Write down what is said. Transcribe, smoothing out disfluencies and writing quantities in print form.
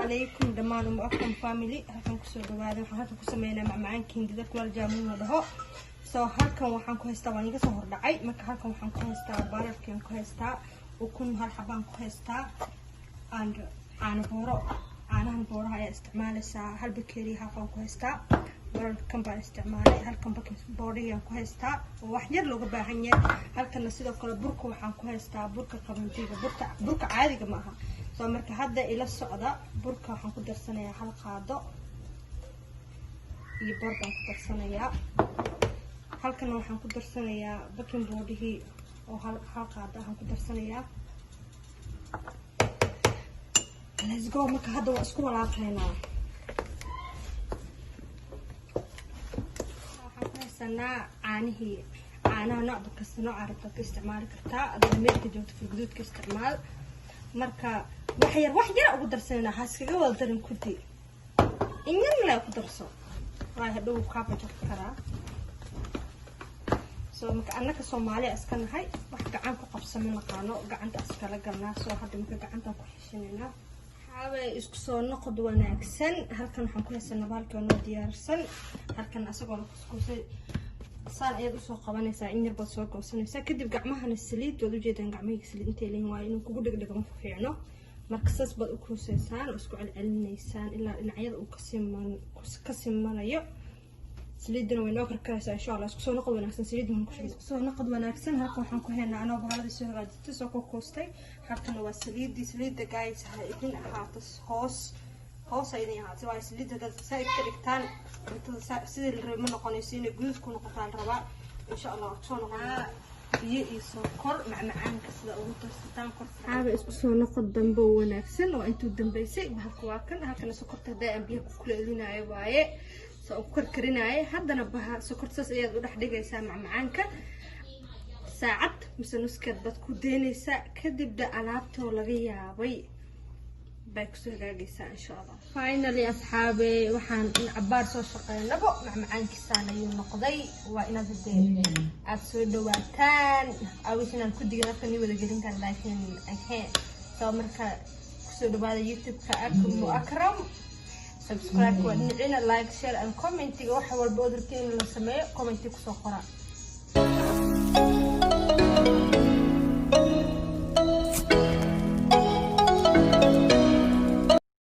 عليكم دمان وأكرم فاميلي هلكن كسر دواده waxaan halka ku sameeynaa macmacaankii dad kala jaamuun dhaho soo halkan waxaan ku haystaa waan iga soo hordhacay marka halkan waxaan ku haystaa barafkan ku haystaa ukun hal xabaan ku haystaa caanahan booraha ayaa isticmaalaysaa hal bakeeri halkan ku haystaa barafkan baan isticmaalay halkan booriyaan ku haystaa oo wax yar looga baahan yahay halkan sidoo kale burka waxaan ku haystaa burka qabantiga burka caadiga ma aha soo marka hadda ila socda burka waxaan ku darsanayaa hal qaado iyo bor baan ku darsanayaa halkan waxaan ku darsanayaa baking powder oo hal qaado waxaan ku darsanayaa let's go marka hadda waa isku walaaqaynaa waxaan ku haysanaa caanaha nooc kasta nooc aragta ka isticmaali kartaa adoo meelka joogto furguduudka isticmaal marka wax yar ugu darsanayna haaskaga wada darin kudi in yar la ku darso waa hadhow ka bajar karaa soo marka annaka Soomaaliya iska nahay wax gacan ku qabsan naqaano gacanta iska la galnaa soo hadda marka gacanta ku xishinayna xaabay isku soo noqod wanaagsan halkan waxaan ku haysanaa baalkan oo diyaarsan halkan asagoo la kuskusay saan ayaad u soo qabanaysaa in yar baad soo goosanaysaa kadib gacmahana saliid wad u jeedaan gacmahayga saliid intee leeyin waa inuu kugu dhigdhigo ma fiicno marka saas baad u kuusaysaan oo isku celcelinaysaan ilaa dhinacyada uu ka simanayo saliidana way noo karkaraysaa insha Allah isku soo noqod wanaagsan saliidna ku shaqeyso soo noqod wanaagsan halkan waxaan ku haynaa anoo bahalada soo hagaajistay soo koostay halkan waa saliidda guys ha idin ahaato hoos aydan ahaato waa saliidda dad saay ka dhigtaan sidii la rabo noqonayso inay guud ku noqotaan rabaa insha Allah soo noqonaa biyo iyo sokor macmacaanka sida ugu darsataan kor xaaba isku soo noqod dambe wanaagsan oo intuu dambeysay bahalka waa kan halkan sokorta haday aan biyo ku kuleelinayo waaye soo karkarinayo haddana sokortaas ayaad u dhex dhigaysaa macmacaanka saacad mise nuskeed baad ku deynaysaa kadibna alaabtoo laga yaabay bay ku soo hagaagaysaa insha Allah finally asxaabe waxaan cabaar soo shaqeynabo macmacaankiisaan ayuu noqday waa inaad aad soo dhawaataan awishan ku digana kan wada gelin kan laakiin okay soo marka ku soo dhawaada YouTube-ka Akram subscribe wa nicina like share and comment wax walba oo dirtiin la sameeyo comment ku soo qora